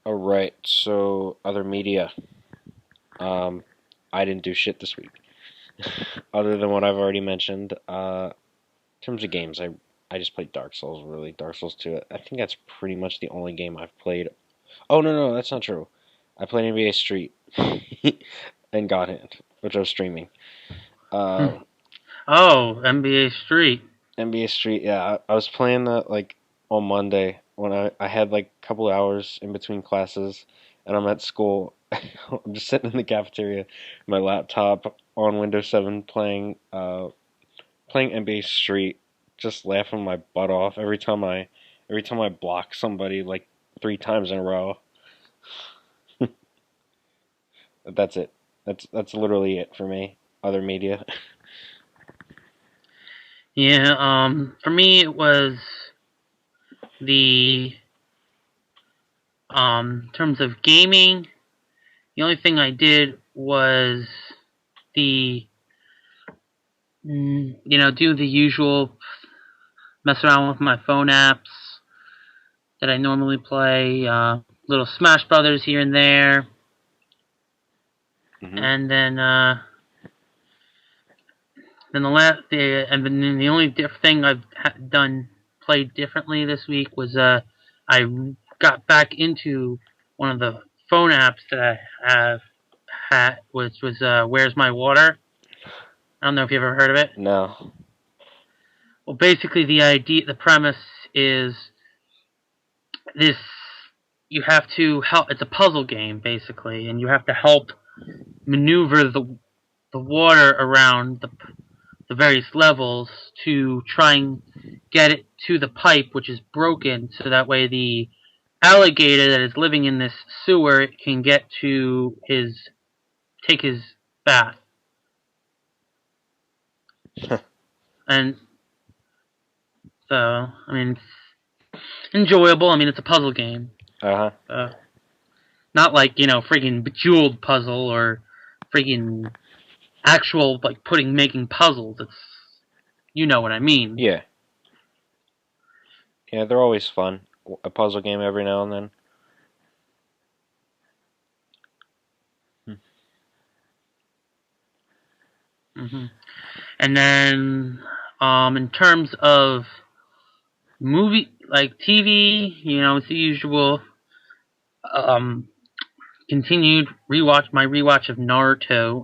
All right, so other media. Um, I didn't do shit this week, other than what I've already mentioned. In terms of games, I just played Dark Souls. Really, Dark Souls 2. I think that's pretty much the only game I've played. Oh no, that's not true. I played NBA Street and God Hand, which I was streaming. Hmm. Uh, Oh, NBA Street. NBA Street. Yeah, I was playing that like on Monday when I had like a couple hours in between classes, and I'm at school. I'm just sitting in the cafeteria, my laptop on Windows 7 playing NBA Street, just laughing my butt off every time I block somebody like 3 times in a row. That's it. That's literally it for me. Other media. Yeah, for me it was the in terms of gaming, the only thing I did was the do the usual mess around with my phone apps that I normally play, little Smash Brothers here and there, Hmm. and then the only thing I've done played differently this week was I got back into one of the phone apps that I have had, which was Where's My Water. I don't know if you ever heard of it. No. Well, basically the premise is this: you have to help. It's a puzzle game basically, and you have to help maneuver the water around the various levels to try and get it to the pipe, which is broken, so that way the alligator that is living in this sewer can get to take his bath. And so, I mean, it's enjoyable. I mean, it's a puzzle game. Uh-huh. Not like, freaking Bejeweled puzzle or freaking actual, like, making puzzles. It's, you know what I mean. Yeah. Yeah, they're always fun. A puzzle game every now and then. hmm And then, in terms of movie, like TV, it's the usual. Um, Continued rewatch of Naruto,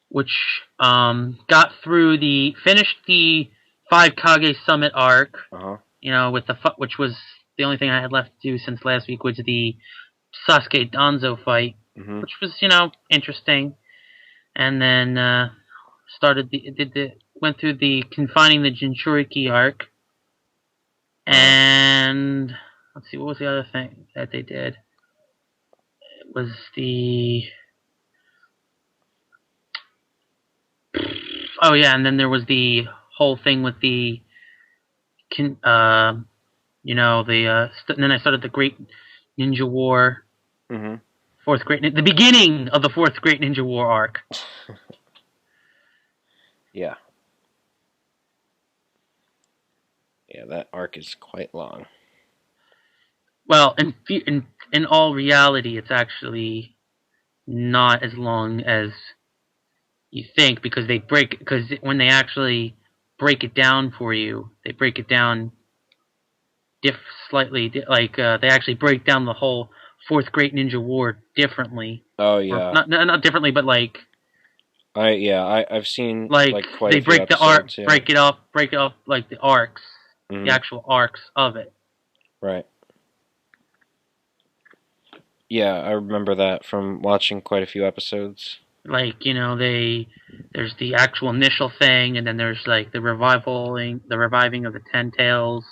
which finished the Five Kage Summit arc. Uh-huh. Which was the only thing I had left to do since last week was the Sasuke Danzo fight, Hmm. which was interesting. And then went through the confining the Jinchuriki arc, Uh-huh. and let's see, what was the other thing that they did? It was the oh yeah, and then there was the whole thing with the and then I started the Great Ninja War, Hmm. the beginning of the fourth Great Ninja War arc. Yeah. Yeah, that arc is quite long. Well, in all reality, it's actually not as long as you think, because when they actually break it down for you, they break it down diff slightly like they actually break down the whole fourth Great Ninja War differently, Oh or yeah. not differently, but I've seen like like quite they a few episodes, yeah. break it up like the arcs, the Hmm. actual arcs of it. Right. Yeah, I remember that from watching quite a few episodes. Like there's the actual initial thing, and then there's like the reviving of the Ten Tails,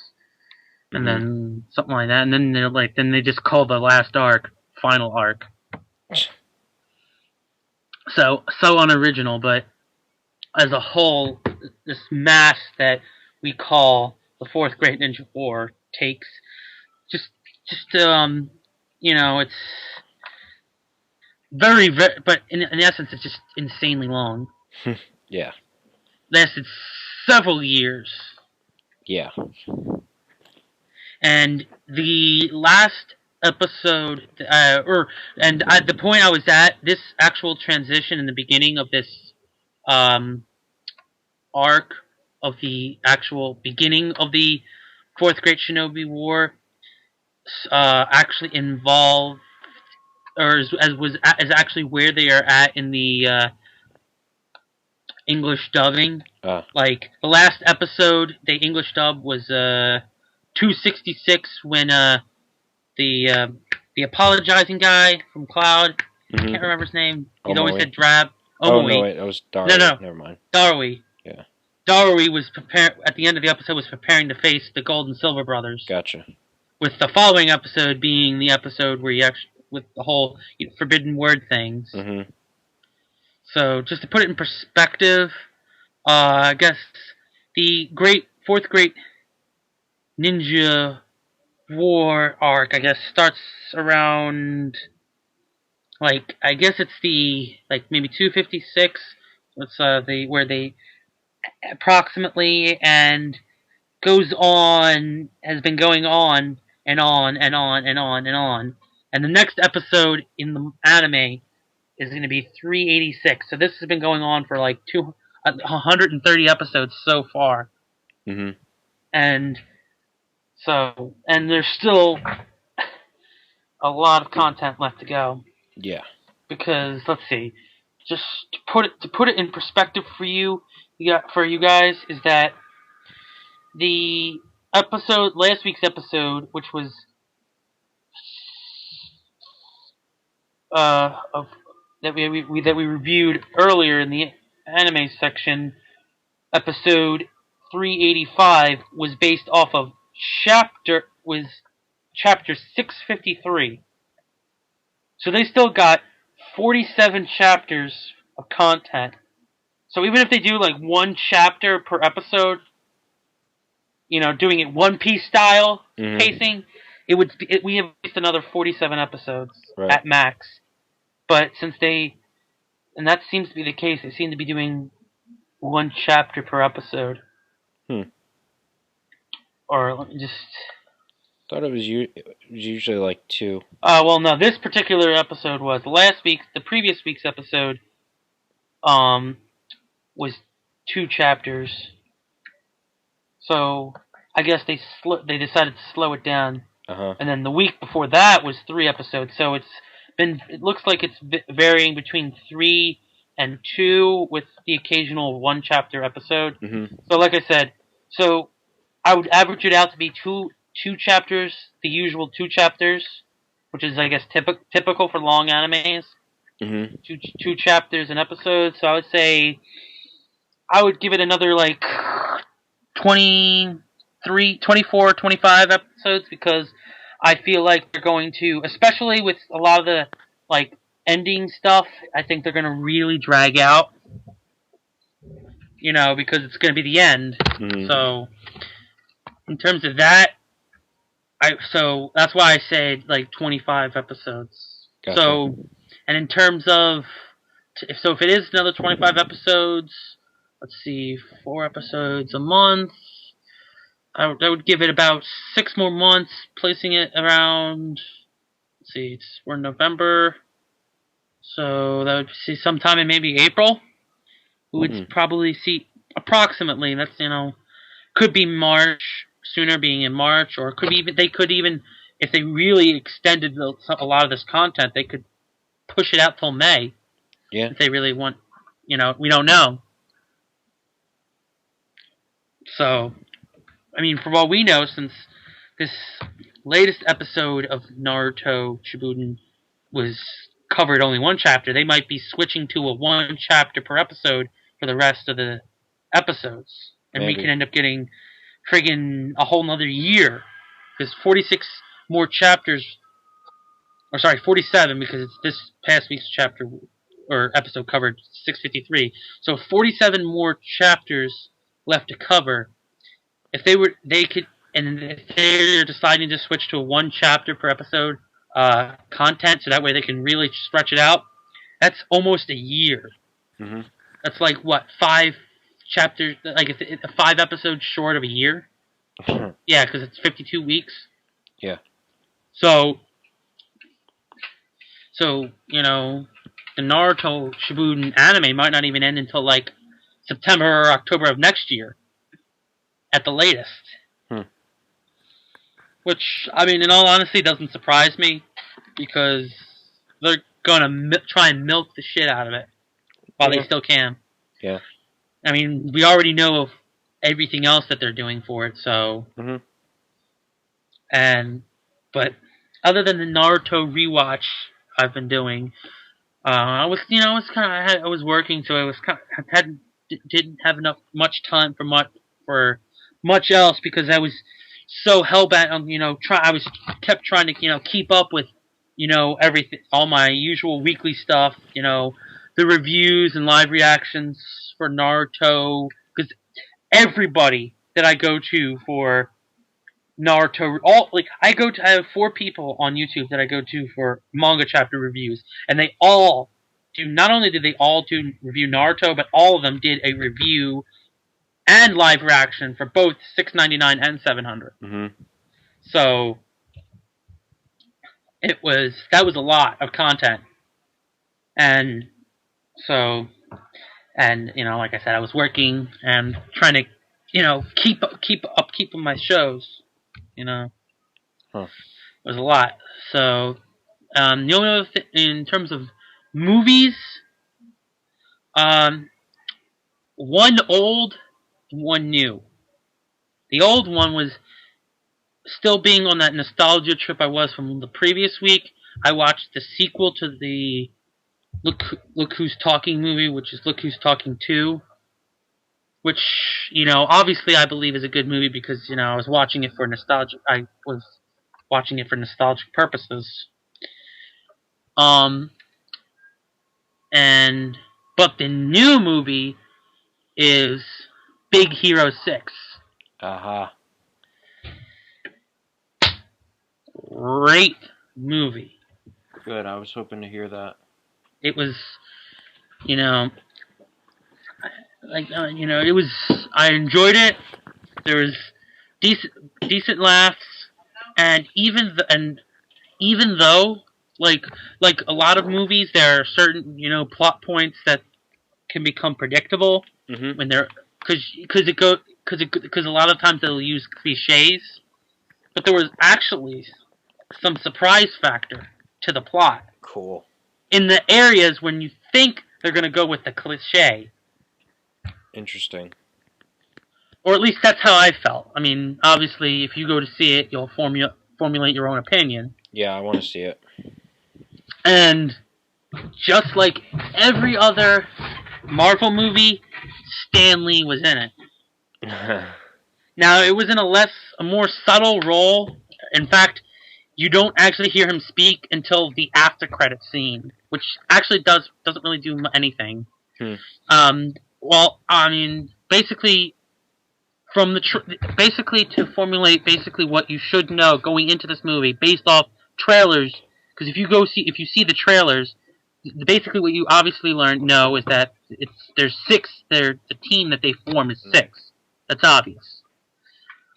and Hmm. then something like that, and then they just call the last arc final arc. So unoriginal, but as a whole, this mass that we call the Fourth Great Ninja War takes just it's but in essence, it's just insanely long. Yeah. Lasted several years, Yeah. and the last episode, the point I was at, this actual transition in the beginning of this um, arc of the actual beginning of the Fourth Great Shinobi War actually involved, or is actually where they are at in the English dubbing. Like the last episode, the English dub was 266 when the apologizing guy from Cloud, I can't remember his name. He's always said Drab. Oh no, wait, that was Darui. No, never mind. Darui. Yeah. Darui was at the end of the episode was preparing to face the Gold and Silver Brothers. Gotcha. With the following episode being the episode where he actually with the whole forbidden word things. Mm-hmm. So just to put it in perspective, I guess the fourth great ninja war arc, I guess, starts around, like, I guess it's the, like, maybe 256. It's where they approximately, and goes on, has been going on and on and on and on and on. And the next episode in the anime is going to be 386. So this has been going on for like 130 episodes so far. Mm-hmm. And there's still a lot of content left to go. Yeah. Because let's see, just to put it in perspective for you guys, is that the last week's episode, which was that we reviewed earlier in the anime section, episode 385 was based off of chapter 653. So they still got 47 chapters of content. So even if they do like one chapter per episode, doing it One Piece style pacing, we have at least another 47 episodes at max. But and that seems to be the case, they seem to be doing one chapter per episode. Or let me just... Thought it was usually like 2. Well, no, this particular episode was the previous week's episode, was 2 chapters. So I guess they decided to slow it down. And then the week before that was 3 episodes. So it looks like it's varying between 3 and 2 with the occasional 1 chapter episode. Mm-hmm. So like I said, I would average it out to be two chapters, the usual 2 chapters, which is, I guess, typical for long animes. Mm-hmm. Two chapters an episode. So I would say I would give it another like 23, 24, 25 episodes, because I feel like they're going to, especially with a lot of the like ending stuff, I think they're going to really drag out. Because it's going to be the end. Mm-hmm. So in terms of that, so that's why I said like 25 episodes. Gotcha. So, and in terms of, if it is another 25 episodes, let's see, 4 episodes a month, I would give it about 6 more months, placing it around, let's see, we're in November, so that would see sometime in maybe April. We would probably see approximately, that's, could be March, sooner being in March, or they could even, if they really extended a lot of this content, they could push it out till May. Yeah. If they really want, we don't know. So, I mean, for what we know, since this latest episode of Naruto Shippuden was covered only 1 chapter, they might be switching to a 1 chapter per episode for the rest of the episodes. And we can end up getting friggin' a whole nother year. Because 46 more chapters, 47, because it's this past week's chapter, or episode covered 653. So 47 more chapters left to cover. If they're deciding to switch to a 1 chapter per episode content, so that way they can really stretch it out, that's almost a year. Mm-hmm. That's like, what, 5 chapters, like it's 5 episodes short of a year? Yeah, because it's 52 weeks. Yeah. So, So, the Naruto Shippuden anime might not even end until like September or October of next year at the latest. Which, I mean, in all honesty, doesn't surprise me because they're going to try and milk the shit out of it while they still can. Yeah. I mean, we already know of everything else that they're doing for it, so. But other than the Naruto rewatch I've been doing, I was working, so didn't have much time for much else because I was so hell bent on kept trying to keep up with everything, all my usual weekly stuff, the reviews and live reactions for Naruto, because everybody that I go to for Naruto, I have 4 people on YouTube that I go to for manga chapter reviews, and they all do. Not only did they all do review Naruto, but all of them did a review and live reaction for both 699 and 700. So that was a lot of content, and like I said, I was working and trying to keep on my shows. It was a lot. So, the only other in terms of movies, one old, one new. The old one was still being on that nostalgia trip I was from the previous week. I watched the sequel to the Look Who's Talking movie, which is Look Who's Talking 2. Which, obviously I believe is a good movie because, I was watching it for nostalgic purposes. But the new movie is Big Hero 6. Great movie. Good, I was hoping to hear that. It was, it was. I enjoyed it. There was decent laughs, and even though like a lot of movies, there are certain plot points that can become predictable when they're because a lot of times they'll use cliches, but there was actually some surprise factor to the plot. Cool. In the areas when you think they're going to go with the cliche. Interesting. Or at least that's how I felt. I mean, obviously, if you go to see it, you'll formulate your own opinion. Yeah, I want to see it. And just like every other Marvel movie, Stan Lee was in it. Now, it was in a more subtle role. In fact, you don't actually hear him speak until the after credit scene, which actually doesn't really do anything. Well, I mean, basically to formulate what you should know going into this movie based off trailers, because if you see the trailers, basically what you obviously know is that there's 6. The team that they form is 6. That's obvious.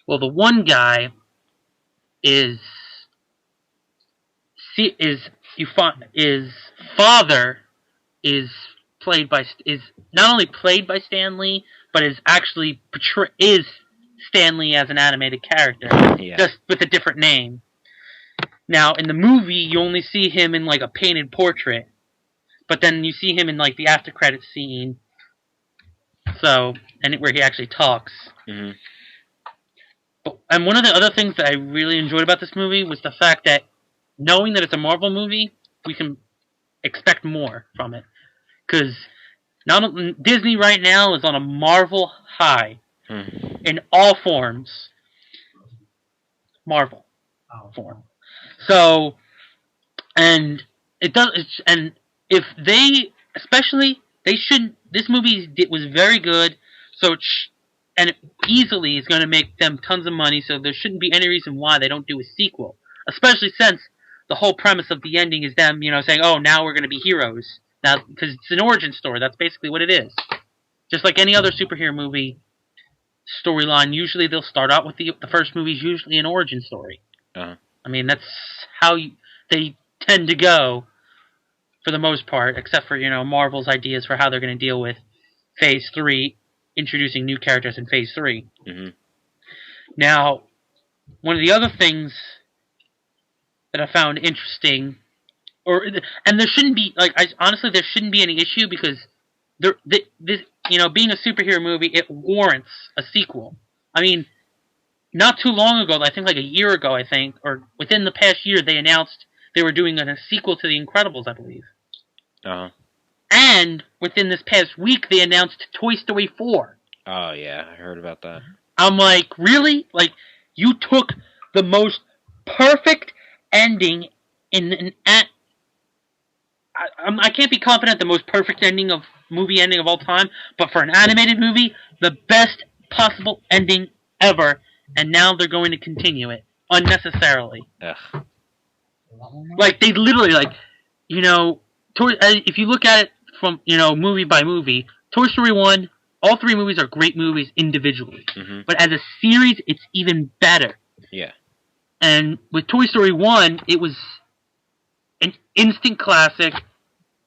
Well, the one guy is father is not only played by Stan Lee, but is actually is Stan Lee as an animated character, just with a different name. Now, in the movie, you only see him in like a painted portrait, but then you see him in like the after credits scene. Where he actually talks. And one of the other things that I really enjoyed about this movie was the fact that, knowing that it's a Marvel movie, we can expect more from it. Because Disney right now is on a Marvel high in all forms. Marvel form. So, and it does. And if they, especially, they shouldn't. This movie was very good. So, it easily is going to make them tons of money. So there shouldn't be any reason why they don't do a sequel. Especially since the whole premise of the ending is them, saying, "Oh, now we're going to be heroes." Now, because it's an origin story, that's basically what it is. Just like any other superhero movie storyline, usually they'll start out with the first movie's usually an origin story. I mean, that's how they tend to go for the most part, except for Marvel's ideas for how they're going to deal with Phase 3, introducing new characters in Phase 3. Mm-hmm. Now, one of the other things that I found interesting, and there shouldn't be honestly there shouldn't be any issue because this being a superhero movie, it warrants a sequel. I mean, not too long ago, I think like a year ago, or within the past year, they announced they were doing a sequel to The Incredibles, I believe. Uh-huh. And within this past week, they announced Toy Story 4. Oh, yeah, I heard about that. I'm like, really? Like, you took the most perfect ending in an... I can't be confident the most perfect movie ending of all time, but for an animated movie, the best possible ending ever, and now they're going to continue it unnecessarily. Ugh. Like, they literally, if you look at it from, movie by movie, Toy Story 1, all three movies are great movies individually. Mm-hmm. But as a series, it's even better. Yeah. And with Toy Story 1, it was an instant classic,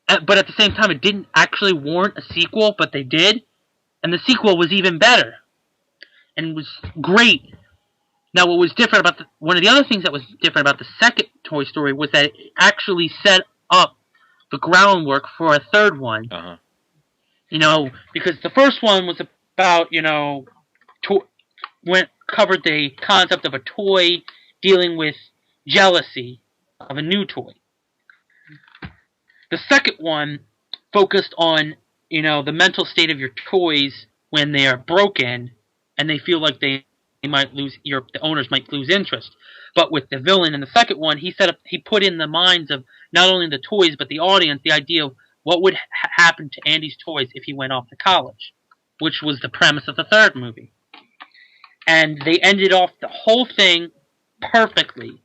but at the same time, it didn't actually warrant a sequel, but they did. And the sequel was even better. And was great. Now, what was different about one of the other things that was different about the second Toy Story was that it actually set up the groundwork for a third one. Uh-huh. Because the first one was about, covered the concept of a toy dealing with jealousy of a new toy. The second one focused on, the mental state of your toys when they are broken and they feel like the owners might lose interest. But with the villain in the second one, he put in the minds of not only the toys but the audience the idea of what would happen to Andy's toys if he went off to college, which was the premise of the third movie. And they ended off the whole thing perfectly.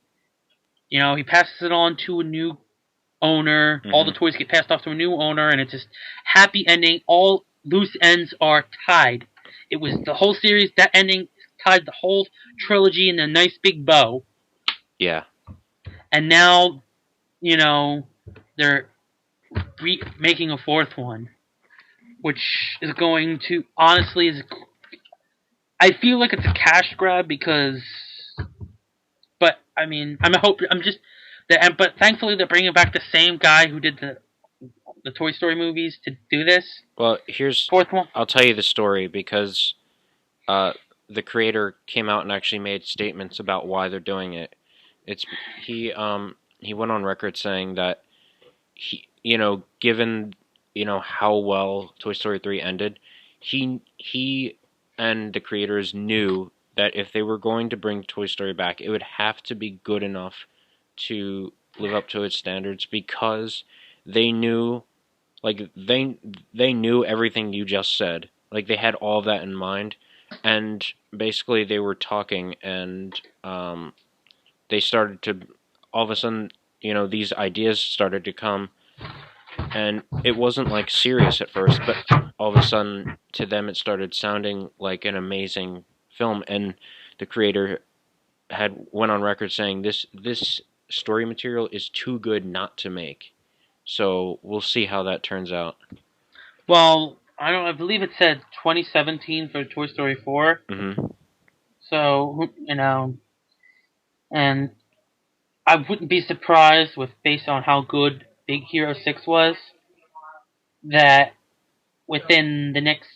He passes it on to a new owner. Mm-hmm. All the toys get passed off to a new owner, and it's just happy ending. All loose ends are tied. It was the whole series. That ending tied the whole trilogy in a nice big bow. Yeah. And now, they're making a fourth one, which is going to, honestly, I feel like it's a cash grab but thankfully they're bringing back the same guy who did the Toy Story movies to do this. Well, here's fourth one. I'll tell you the story because the creator came out and actually made statements about why they're doing it. He went on record saying that given how well Toy Story 3 ended, he and the creators knew that if they were going to bring Toy Story back, it would have to be good enough to live up to its standards because they knew, they knew everything you just said. Like, they had all of that in mind, and basically they were talking, and they started to, all of a sudden, these ideas started to come, and it wasn't, serious at first, but all of a sudden, to them, it started sounding like an amazing film, and the creator went on record saying this story material is too good not to make. So we'll see how that turns out. Well, I believe it said 2017 for Toy Story 4. Mm-hmm. So, and I wouldn't be surprised based on how good Big Hero 6 was, that within the next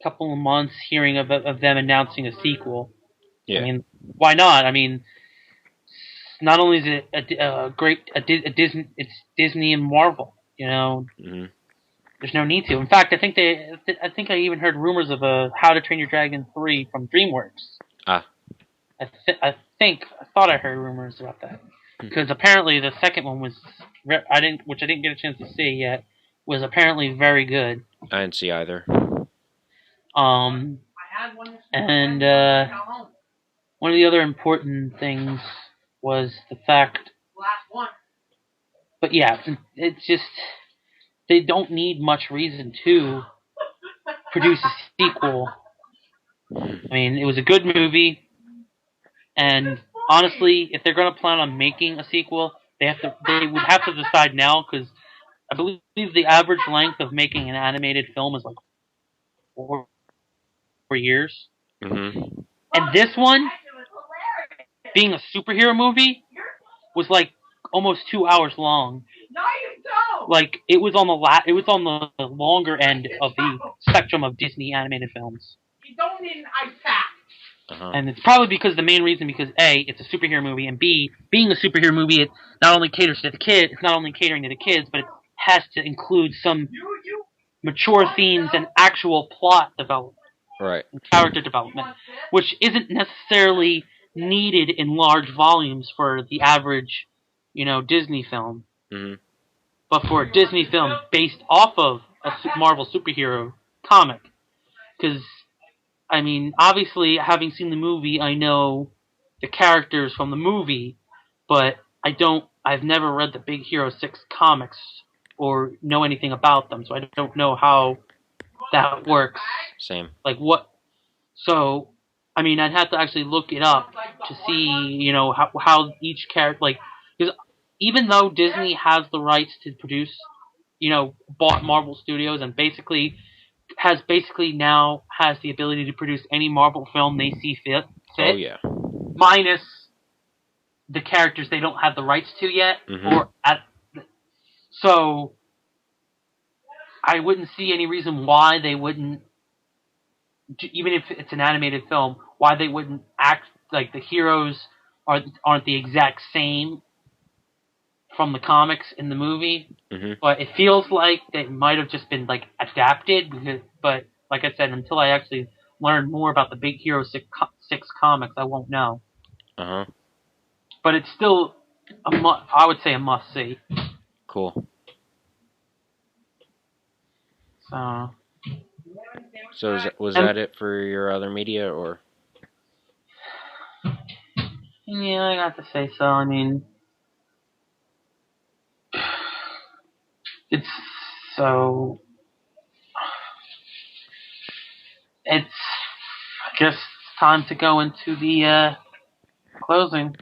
couple of months, hearing of them announcing a sequel. Yeah. I mean, why not? I mean, not only is it a Disney, it's Disney and Marvel. Mm-hmm. There's no need to. In fact, I think I even heard rumors of a How to Train Your Dragon 3 from DreamWorks. Ah. I thought I heard rumors about that because apparently the second one was which I didn't get a chance to see yet, was apparently very good. I didn't see either. And one of the other important things was the fact. But yeah, it's just they don't need much reason to produce a sequel. I mean, it was a good movie, and honestly, if they're going to plan on making a sequel, they would have to decide now, because I believe the average length of making an animated film is like 4 years. Mm-hmm. And this one, being a superhero movie, was like almost 2 hours long. No, you don't. Like it was on the longer end of the spectrum of Disney animated films. You don't need an ice pack. Uh-huh. And it's probably because A, it's a superhero movie, and B, being a superhero movie, it not only caters to the kids, it's not only catering to the kids, but it has to include some mature themes and actual plot development. Right. And character development, which isn't necessarily needed in large volumes for the average, Disney film. Mm-hmm. But for a Disney film based off of a Marvel superhero comic, because I mean, obviously, having seen the movie, I know the characters from the movie, but I've never read the Big Hero 6 comics or know anything about them, so I don't know how that works. Same. Like what? So, I mean, I'd have to actually look it up to see, how each character, like, because even though Disney has the rights to produce, bought Marvel Studios and basically now has the ability to produce any Marvel film they see fit. Oh yeah. Minus the characters they don't have the rights to yet, Mm-hmm. So I wouldn't see any reason why they wouldn't, even if it's an animated film, why they wouldn't act like the heroes aren't the exact same from the comics in the movie. Mm-hmm. But it feels like they might have just been like adapted. But like I said, until I actually learn more about the Big Hero 6 comics, I won't know. Uh-huh. But it's still I would say a must see. Cool. So was that it for your other media, or? Yeah, I got to say so. I mean, it's so. It's, I guess, time to go into the closing.